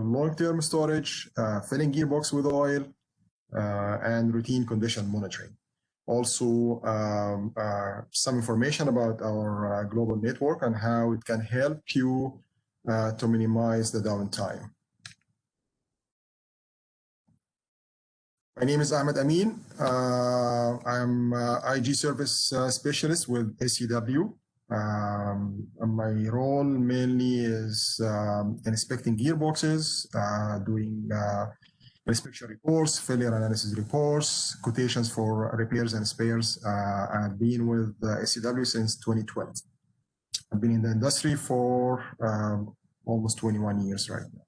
long-term storage, filling gearbox with oil, and routine condition monitoring. Also, some information about our global network and how it can help you to minimize the downtime. My name is Ahmed Amin. I'm IG Service Specialist with SEW. My role mainly is inspecting gearboxes, doing inspection reports, failure analysis reports, quotations for repairs and spares. I've been with SEW since 2012. I've been in the industry for almost 21 years right now.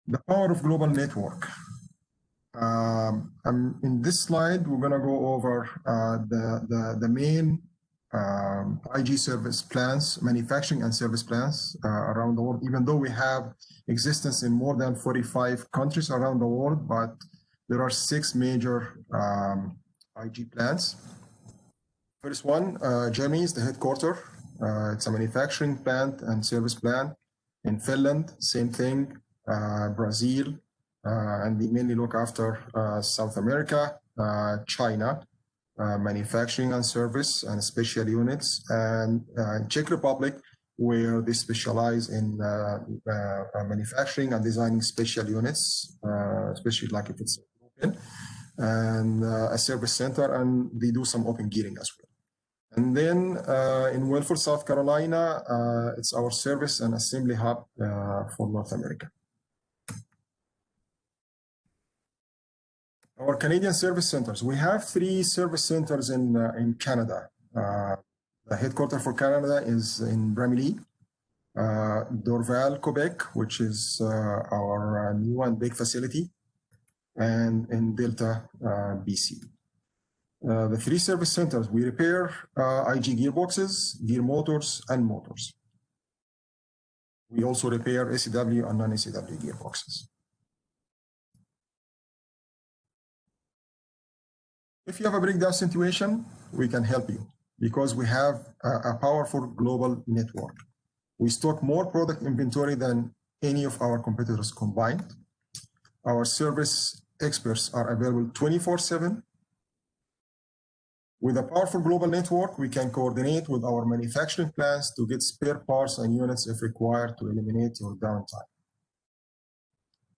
The power of global network. In this slide, we're going to go over the main IG service plans, manufacturing and service plans around the world, even though we have existence in more than 45 countries around the world, but there are 6 major IG plans. First one, Germany is the headquarter. It's a manufacturing plant and service plant. In Finland, same thing. Brazil, and we mainly look after South America, China, manufacturing and service and special units, and Czech Republic, where they specialize in manufacturing and designing special units, especially like if it's open, and a service center, and they do some open gearing as well. And then in Wilford, South Carolina, it's our service and assembly hub for North America. Our Canadian service centers. We have 3 service centers in Canada. The headquarters for Canada is in Bramalea, Dorval, Quebec, which is our new and big facility, and in Delta, BC. The 3 service centers, we repair IG gearboxes, gear motors, and motors. We also repair SEW and non-SEW gearboxes. If you have a breakdown situation, we can help you because we have a powerful global network. We stock more product inventory than any of our competitors combined. Our service experts are available 24/7. With a powerful global network, we can coordinate with our manufacturing plants to get spare parts and units if required to eliminate your downtime.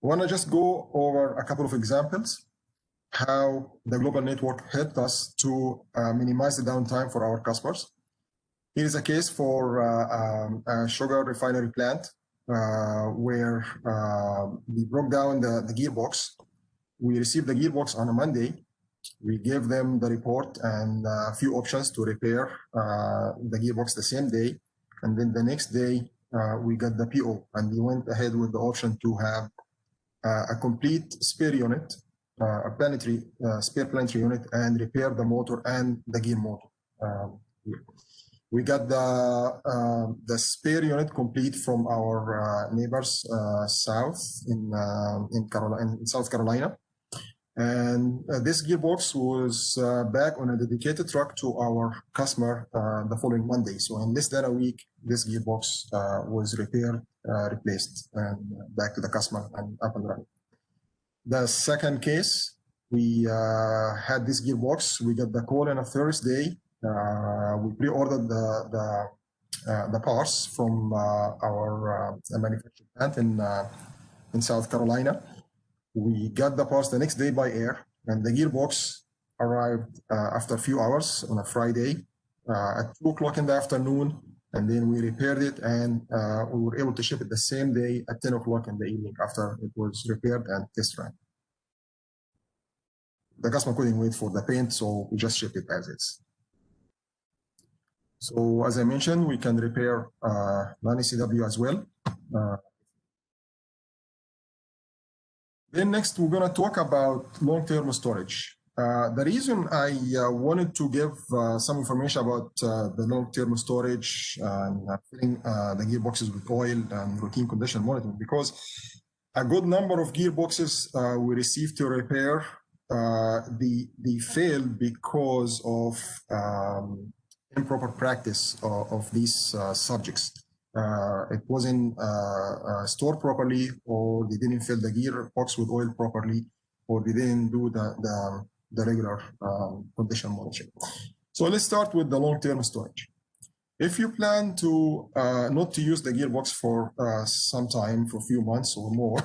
I want to just go over a couple of examples how the global network helped us to minimize the downtime for our customers. Here is a case for a sugar refinery plant where we broke down the gearbox. We received the gearbox on a Monday. We gave them the report and a few options to repair the gearbox the same day. And then the next day, we got the PO and we went ahead with the option to have a complete spare unit, a planetary spare planetary unit, and repair the motor and the gear motor. We got the spare unit complete from our neighbors south in South Carolina, and this gearbox was back on a dedicated truck to our customer the following Monday. So in less than a week, this gearbox was repaired, replaced, and back to the customer and up and running. The second case, we had this gearbox. We got the call on a Thursday. We pre-ordered the parts from our manufacturing plant in South Carolina. We got the parts the next day by air, and the gearbox arrived after a few hours on a Friday at 2 o'clock in the afternoon, and then we repaired it, and we were able to ship it the same day at 10 o'clock in the evening after it was repaired and test ran. The customer couldn't wait for the paint, so we just shipped it as is. So as I mentioned, we can repair non-SEW as well. Then next, we're going to talk about long-term storage. The reason I wanted to give some information about the long-term storage and filling the gearboxes with oil and routine condition monitoring, because a good number of gearboxes we received to repair, they failed because of improper practice of these subjects. It wasn't stored properly, or they didn't fill the gearbox with oil properly, or they didn't do the regular condition monitoring. So let's start with the long-term storage. If you plan to not to use the gearbox for some time, for a few months or more,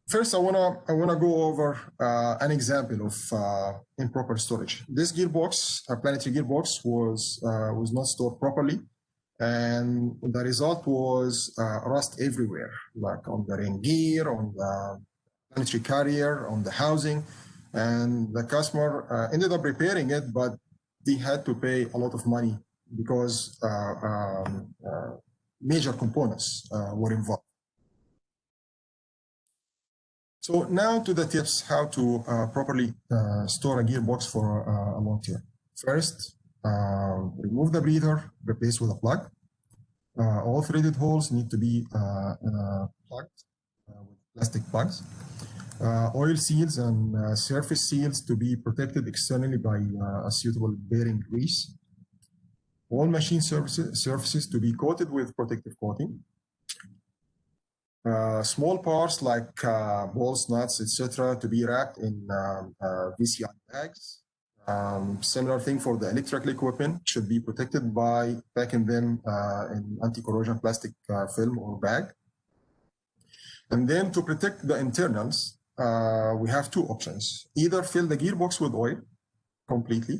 first I wanna go over an example of improper storage. This gearbox, a planetary gearbox, was not stored properly, and the result was rust everywhere, like on the ring gear, on the planetary carrier, on the housing, and the customer ended up repairing it, but they had to pay a lot of money because major components were involved. So now to the tips how to properly store a gearbox for a long term. First, remove the breather, replace with a plug. All threaded holes need to be plugged with plastic plugs. Oil seals and surface seals to be protected externally by a suitable bearing grease. All machine surfaces to be coated with protective coating. Small parts like bolts, nuts, etc. to be wrapped in VCI bags. Similar thing for the electrical equipment, should be protected by packing them in anti-corrosion plastic film or bag. And then to protect the internals, we have two options. Either fill the gearbox with oil completely,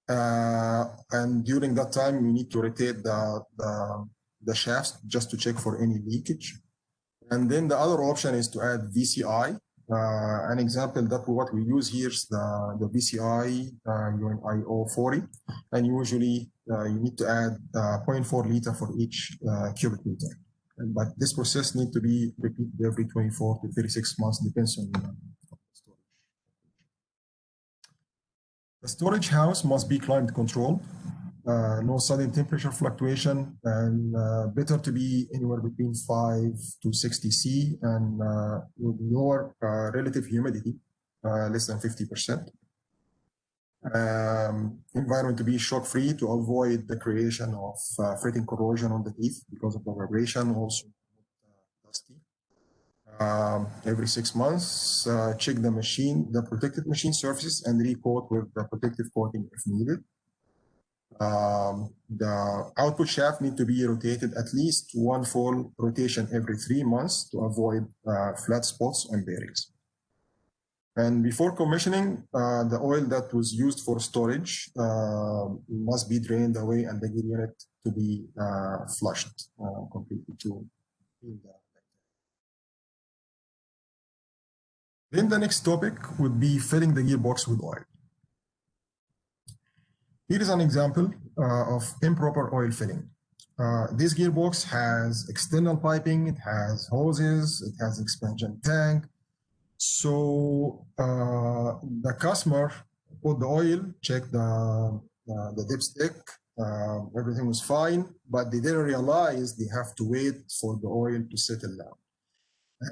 and during that time, you need to rotate the shafts just to check for any leakage. And then the other option is to add VCI. An example that what we use here is the VCI IO40, and usually you need to add 0.4 liter for each cubic meter. But this process needs to be repeated every 24 to 36 months, depends on the storage. The storage house must be climate controlled, no sudden temperature fluctuation, and better to be anywhere between 5 to 60 C, and with lower relative humidity, less than 50%. Environment to be shock-free to avoid the creation of fretting corrosion on the teeth because of the vibration, also dusty. Every 6 months, check the protected machine surfaces and recoat with the protective coating if needed. The output shaft need to be rotated at least one full rotation every 3 months to avoid flat spots on bearings. And before commissioning, the oil that was used for storage must be drained away and the gear unit to be flushed completely to clean the. Then the next topic would be filling the gearbox with oil. Here is an example of improper oil filling. This gearbox has external piping, it has hoses, it has expansion tank. So the customer put the oil, checked the dipstick, everything was fine, but they didn't realize they have to wait for the oil to settle down.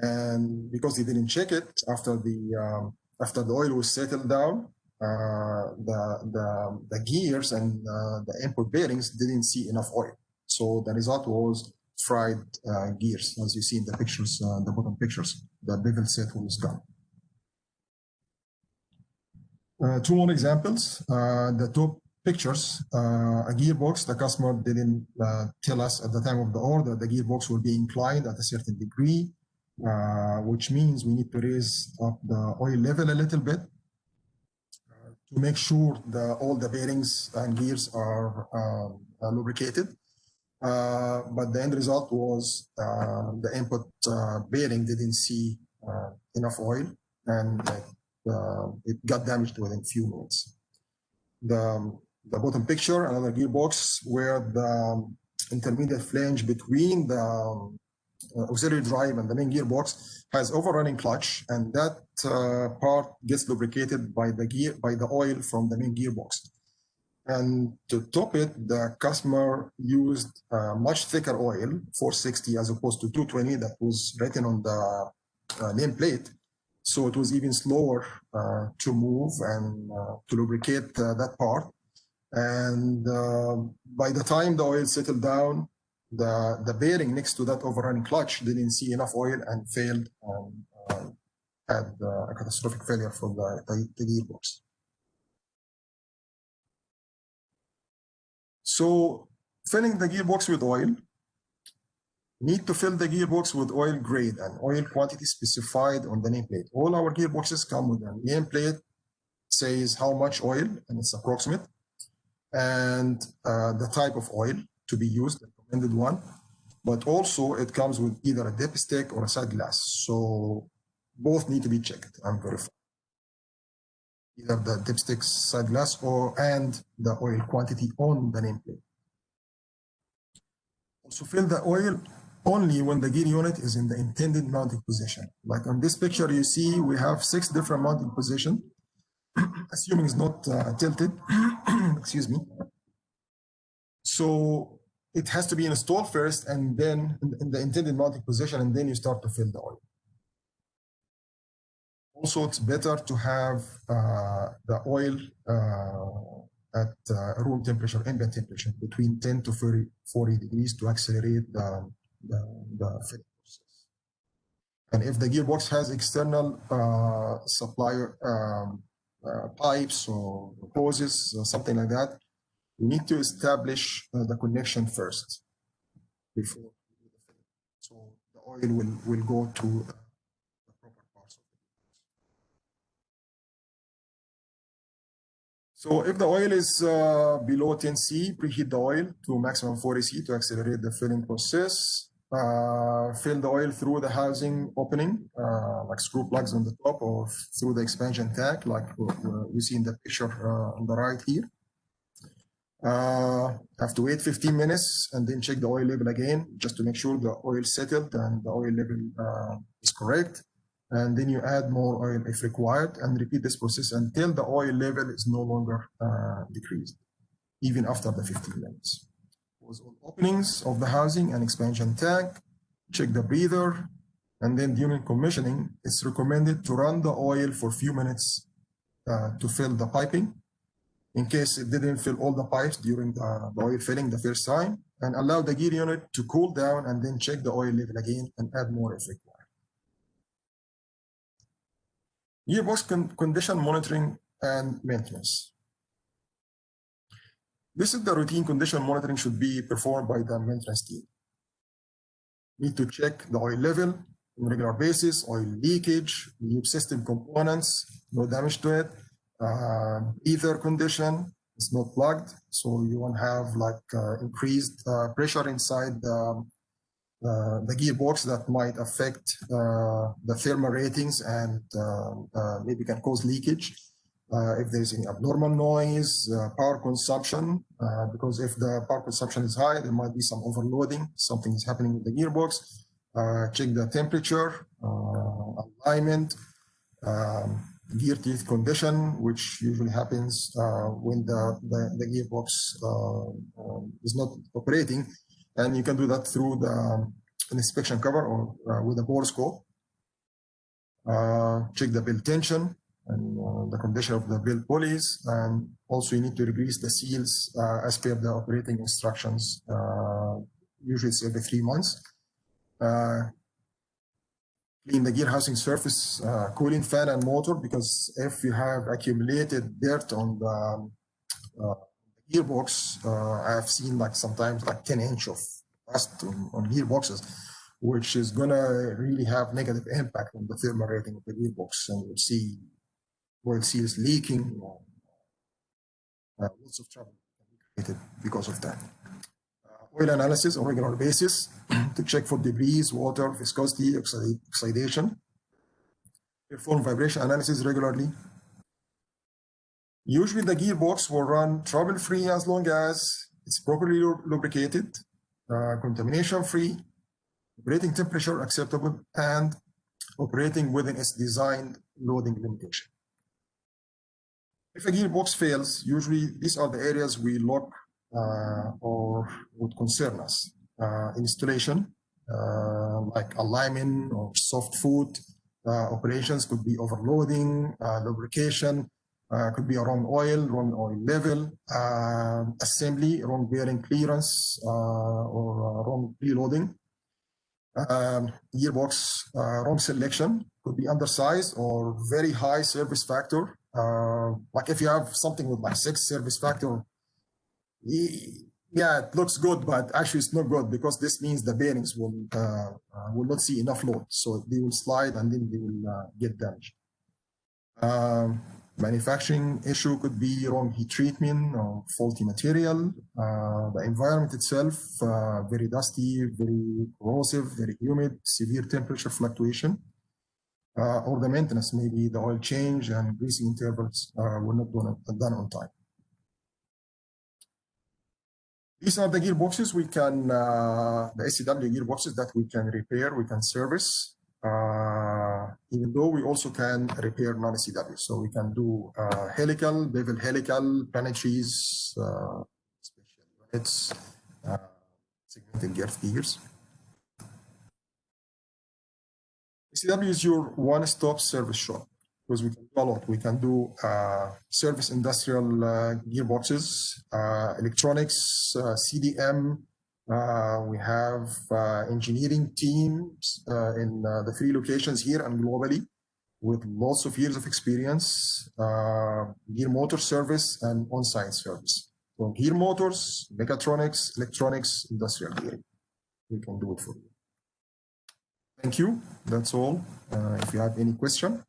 And because they didn't check it after the oil was settled down, the gears and the input bearings didn't see enough oil. So the result was fried gears, as you see in the pictures, the bottom pictures. The bevel set was gone. Two more examples. The top pictures, a gearbox, the customer didn't tell us at the time of the order the gearbox will be inclined at a certain degree, which means we need to raise up the oil level a little bit to make sure all the bearings and gears are lubricated. But the end result was the input bearing didn't see enough oil, and it got damaged within a few minutes. The bottom picture, another gearbox where the intermediate flange between the auxiliary drive and the main gearbox has overrunning clutch, and that part gets lubricated by the oil from the main gearbox. And to top it, the customer used much thicker oil, 460 as opposed to 220 that was written on the nameplate. So it was even slower to move and to lubricate that part. And by the time the oil settled down, the bearing next to that overrunning clutch didn't see enough oil and failed and had a catastrophic failure for the gearbox. So filling the gearbox with oil, need to fill the gearbox with oil grade and oil quantity specified on the nameplate. All our gearboxes come with a nameplate, says how much oil, and it's approximate, and the type of oil to be used, the recommended one. But also it comes with either a dipstick or a side glass. So both need to be checked and verified. Either the dipstick, side glass, and the oil quantity on the nameplate. Also fill the oil only when the gear unit is in the intended mounting position. Like on this picture you see we have 6 different mounting positions, assuming it's not tilted, excuse me. So it has to be installed first and then in the intended mounting position, and then you start to fill the oil. Also, it's better to have the oil at room temperature, ambient temperature, between 10 to 40 degrees to accelerate the filling process. And if the gearbox has external supplier pipes or hoses or something like that, you need to establish the connection first before the filling. So the oil will go to the proper parts of the gearbox. So if the oil is below 10 C, preheat the oil to maximum 40 C to accelerate the filling process. Fill the oil through the housing opening, like screw plugs on the top, or through the expansion tank, like you see in the picture on the right here. Have to wait 15 minutes and then check the oil level again, just to make sure the oil settled and the oil level is correct. And then you add more oil if required, and repeat this process until the oil level is no longer decreased, even after the 15 minutes. Close all openings of the housing and expansion tank, check the breather, and then during commissioning, it's recommended to run the oil for a few minutes to fill the piping, in case it didn't fill all the pipes during the oil filling the first time, and allow the gear unit to cool down and then check the oil level again and add more if required. Gearbox condition monitoring and maintenance. This is the routine condition monitoring should be performed by the maintenance team. Need to check the oil level on a regular basis, oil leakage, new system components, no damage to it, breather condition, it's not plugged, so you won't have like increased pressure inside the gearbox that might affect the thermal ratings and maybe can cause leakage. If there's any abnormal noise, power consumption, because if the power consumption is high, there might be some overloading, something is happening with the gearbox. Check the temperature, alignment, gear teeth condition, which usually happens when the gearbox is not operating. And you can do that through the inspection cover or with a bore scope. Check the belt tension and the condition of the belt pulleys, and also you need to grease the seals as per the operating instructions. Usually it's every 3 months. Clean the gear housing surface, cooling fan and motor, because if you have accumulated dirt on the gearbox, I've seen like sometimes like 10 inches of dust on gearboxes, which is gonna really have negative impact on the thermal rating of the gearbox, and you'll see oil seals leaking. Lots of trouble created because of that. Oil analysis on a regular basis to check for debris, water, viscosity, oxidation. Perform vibration analysis regularly. Usually the gearbox will run trouble-free as long as it's properly lubricated, contamination-free, operating temperature acceptable, and operating within its designed loading limitation. If a gearbox fails, usually these are the areas we look or would concern us. Installation, like alignment or soft foot, operations could be overloading, lubrication, Could be a wrong oil level, assembly, wrong bearing clearance, or wrong preloading. Gearbox, wrong selection, could be undersized or very high service factor. Like if you have something with like 6 service factor, yeah, it looks good, but actually it's not good because this means the bearings will not see enough load, so they will slide and then they will get damaged. Manufacturing issue could be wrong heat treatment or faulty material. The environment itself, very dusty, very corrosive, very humid, severe temperature fluctuation. Or the maintenance, maybe the oil change and greasing intervals were not done on time. These are the gearboxes we can, the SEW gearboxes that we can repair, we can service. Even though we also can repair non-SEW. So we can do helical, bevel helical, planetaries, special units, segmented girth gears. SEW is your one-stop service shop because we can do a lot. We can do service industrial gearboxes, electronics, CDM. We have engineering teams in the 3 locations here and globally with lots of years of experience, gear motor service and on-site service. So gear motors, mechatronics, electronics, industrial gearing. We can do it for you. Thank you. That's all. If you have any question.